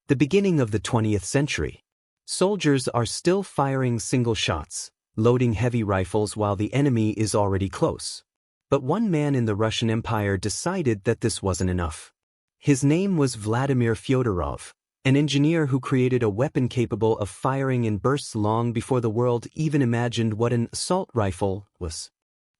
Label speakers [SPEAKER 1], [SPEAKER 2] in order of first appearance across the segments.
[SPEAKER 1] The beginning of the 20th century. Soldiers are still firing single shots, loading heavy rifles while the enemy is already close. But one man in the Russian Empire decided that this wasn't enough. His name was Vladimir Fedorov, an engineer who created a weapon capable of firing in bursts long before the world even imagined what an assault rifle was.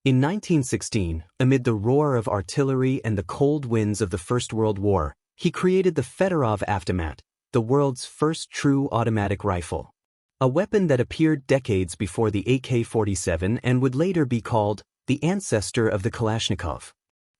[SPEAKER 1] In 1916, amid the roar of artillery and the cold winds of the First World War, he created the Fedorov Avtomat, the world's first true automatic rifle. A weapon that appeared decades before the AK-47 and would later be called the Ancestor of the Kalashnikov.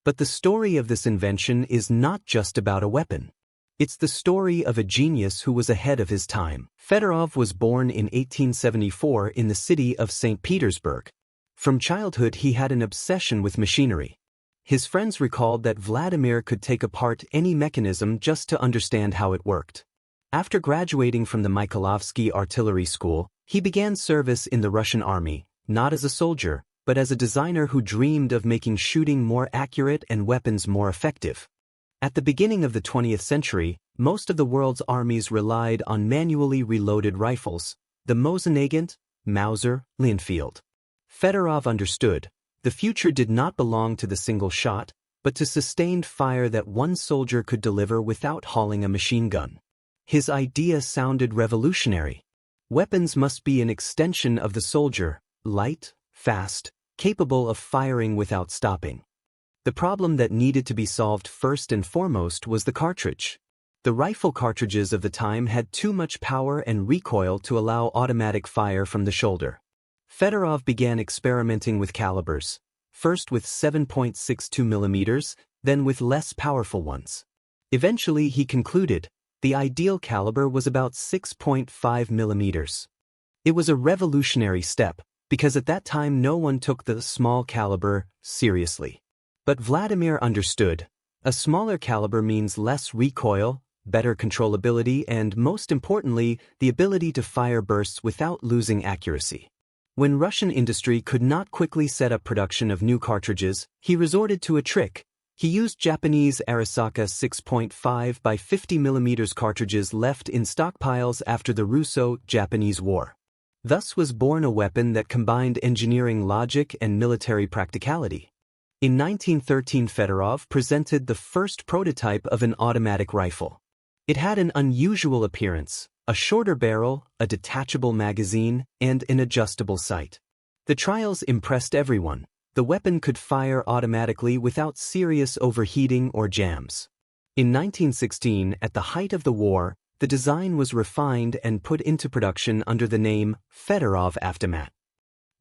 [SPEAKER 1] But the story of this invention is not just about a weapon. It's the story of a genius who was ahead of his time. Fedorov was born in 1874 in the city of St. Petersburg. From childhood he had an obsession with machinery. His friends recalled that Vladimir could take apart any mechanism just to understand how it worked. After graduating from the Mykhailovsky Artillery School, he began service in the Russian army, not as a soldier, but as a designer who dreamed of making shooting more accurate and weapons more effective. At the beginning of the 20th century, most of the world's armies relied on manually reloaded rifles, the Mosin-Nagant, Mauser, Linfield. Fedorov understood, the future did not belong to the single shot, but to sustained fire that one soldier could deliver without hauling a machine gun. His idea sounded revolutionary. Weapons must be an extension of the soldier, light, fast, capable of firing without stopping. The problem that needed to be solved first and foremost was the cartridge. The rifle cartridges of the time had too much power and recoil to allow automatic fire from the shoulder. Fedorov began experimenting with calibers, first with 7.62 mm, then with less powerful ones. Eventually he concluded, the ideal caliber was about 6.5 mm. It was a revolutionary step, because at that time no one took the small caliber seriously. But Vladimir understood, a smaller caliber means less recoil, better controllability, and most importantly, the ability to fire bursts without losing accuracy. When Russian industry could not quickly set up production of new cartridges, he resorted to a trick. He used Japanese Arisaka 6.5 by 50 mm cartridges left in stockpiles after the Russo-Japanese War. Thus was born a weapon that combined engineering logic and military practicality. In 1913, Fedorov presented the first prototype of an automatic rifle. It had an unusual appearance, a shorter barrel, a detachable magazine, and an adjustable sight. The trials impressed everyone. The weapon could fire automatically without serious overheating or jams. In 1916, at the height of the war, the design was refined and put into production under the name Fedorov Avtomat.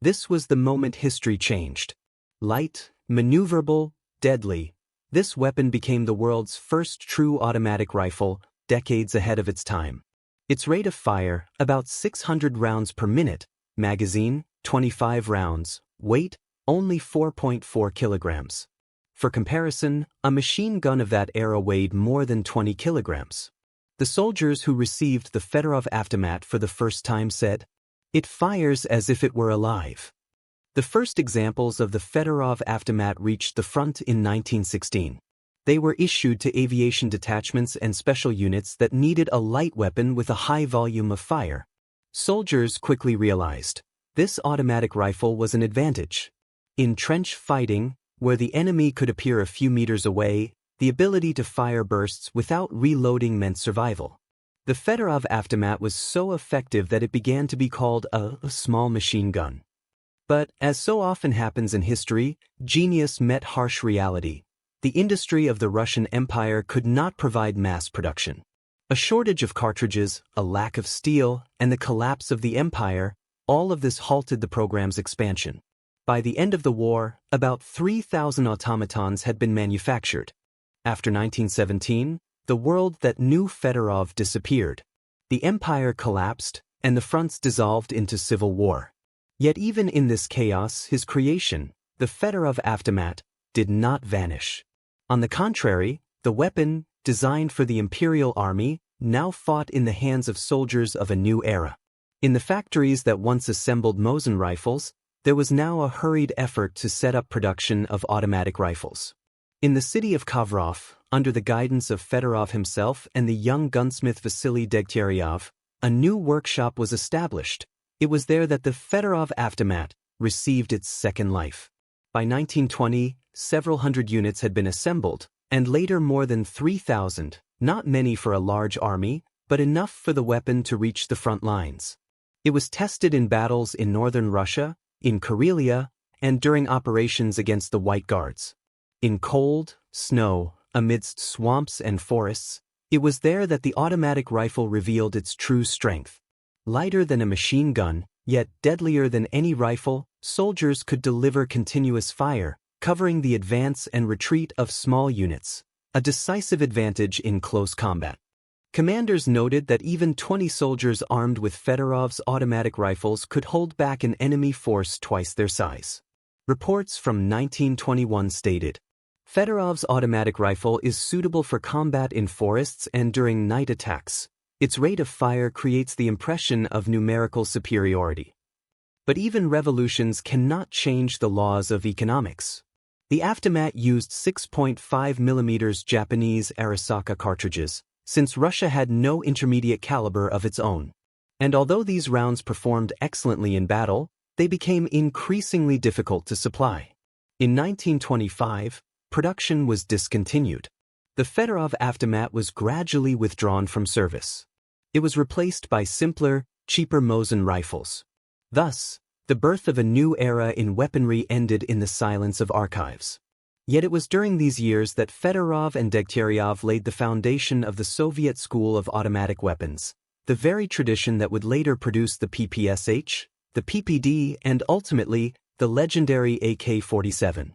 [SPEAKER 1] This was the moment history changed. Light, maneuverable, deadly, this weapon became the world's first true automatic rifle, decades ahead of its time. Its rate of fire, about 600 rounds per minute, magazine, 25 rounds, weight, only 4.4 kilograms. For comparison, a machine gun of that era weighed more than 20 kilograms. The soldiers who received the Fedorov Avtomat for the first time said, "It fires as if it were alive." The first examples of the Fedorov Avtomat reached the front in 1916. They were issued to aviation detachments and special units that needed a light weapon with a high volume of fire. Soldiers quickly realized, this automatic rifle was an advantage. In trench fighting, where the enemy could appear a few meters away, the ability to fire bursts without reloading meant survival. The Fedorov Avtomat was so effective that it began to be called a small machine gun. But, as so often happens in history, genius met harsh reality. The industry of the Russian Empire could not provide mass production. A shortage of cartridges, a lack of steel, and the collapse of the empire, all of this halted the program's expansion. By the end of the war, about 3,000 automatons had been manufactured. After 1917, the world that knew Fedorov disappeared. The empire collapsed, and the fronts dissolved into civil war. Yet even in this chaos, his creation, the Fedorov Avtomat, did not vanish. On the contrary, the weapon, designed for the Imperial Army, now fought in the hands of soldiers of a new era. In the factories that once assembled Mosin rifles, there was now a hurried effort to set up production of automatic rifles. In the city of Kovrov, under the guidance of Fedorov himself and the young gunsmith Vasily Degtyaryov, a new workshop was established. It was there that the Fedorov Avtomat received its second life. By 1920, several hundred units had been assembled, and later more than 3,000, not many for a large army, but enough for the weapon to reach the front lines. It was tested in battles in northern Russia, in Karelia, and during operations against the White Guards. In cold, snow, amidst swamps and forests, it was there that the automatic rifle revealed its true strength. Lighter than a machine gun, yet deadlier than any rifle, soldiers could deliver continuous fire, covering the advance and retreat of small units, a decisive advantage in close combat. Commanders noted that even 20 soldiers armed with Fedorov's automatic rifles could hold back an enemy force twice their size. Reports from 1921 stated, Fedorov's automatic rifle is suitable for combat in forests and during night attacks. Its rate of fire creates the impression of numerical superiority. But even revolutions cannot change the laws of economics. The Avtomat used 6.5 mm Japanese Arisaka cartridges, since Russia had no intermediate caliber of its own. And although these rounds performed excellently in battle, they became increasingly difficult to supply. In 1925, production was discontinued. The Fedorov Avtomat was gradually withdrawn from service. It was replaced by simpler, cheaper Mosin rifles. Thus, the birth of a new era in weaponry ended in the silence of archives. Yet it was during these years that Fedorov and Degtyaryov laid the foundation of the Soviet school of automatic weapons, the very tradition that would later produce the PPSH, the PPD, and ultimately, the legendary AK-47.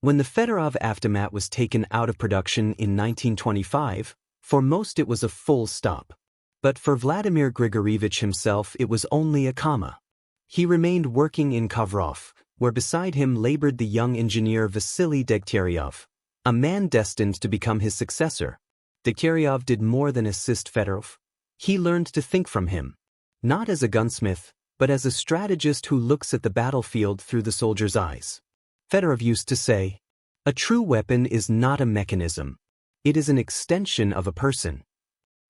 [SPEAKER 1] When the Fedorov Avtomat was taken out of production in 1925, for most it was a full stop. But for Vladimir Grigorievich himself it was only a comma. He remained working in Kovrov, where beside him labored the young engineer Vasily Degtyaryov, a man destined to become his successor. Degtyaryov did more than assist Fedorov. He learned to think from him, not as a gunsmith, but as a strategist who looks at the battlefield through the soldier's eyes. Fedorov used to say, "A true weapon is not a mechanism. It is an extension of a person."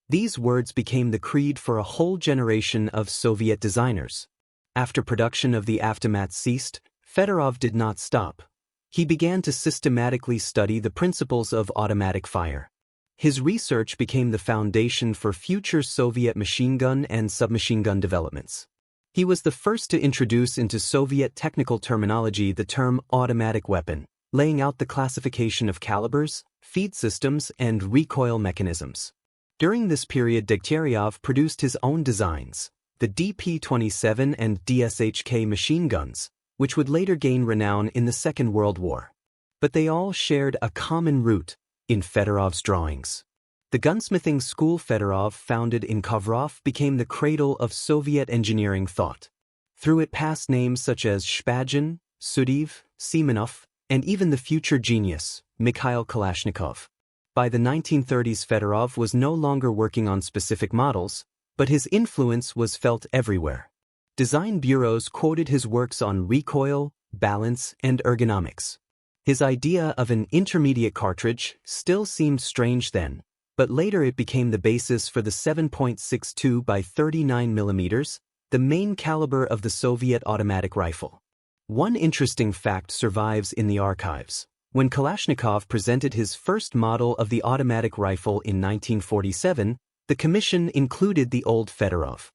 [SPEAKER 1] These words became the creed for a whole generation of Soviet designers. After production of the Avtomat ceased, Fedorov did not stop. He began to systematically study the principles of automatic fire. His research became the foundation for future Soviet machine gun and submachine gun developments. He was the first to introduce into Soviet technical terminology the term automatic weapon, laying out the classification of calibers, feed systems, and recoil mechanisms. During this period, Degtyaryov produced his own designs, the DP-27 and DSHK machine guns, which would later gain renown in the Second World War. But they all shared a common root in Fedorov's drawings. The gunsmithing school Fedorov founded in Kovrov became the cradle of Soviet engineering thought. Through it passed names such as Shpagin, Sudev, Semenov, and even the future genius, Mikhail Kalashnikov. By the 1930s, Fedorov was no longer working on specific models, but his influence was felt everywhere. Design bureaus quoted his works on recoil, balance, and ergonomics. His idea of an intermediate cartridge still seemed strange then, but later it became the basis for the 7.62 by 39 mm, the main caliber of the Soviet automatic rifle. One interesting fact survives in the archives. When Kalashnikov presented his first model of the automatic rifle in 1947, the commission included the old Fedorov.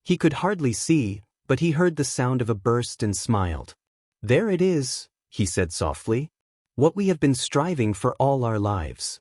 [SPEAKER 1] He could hardly see, but he heard the sound of a burst and smiled. "There it is," he said softly. "What we have been striving for all our lives."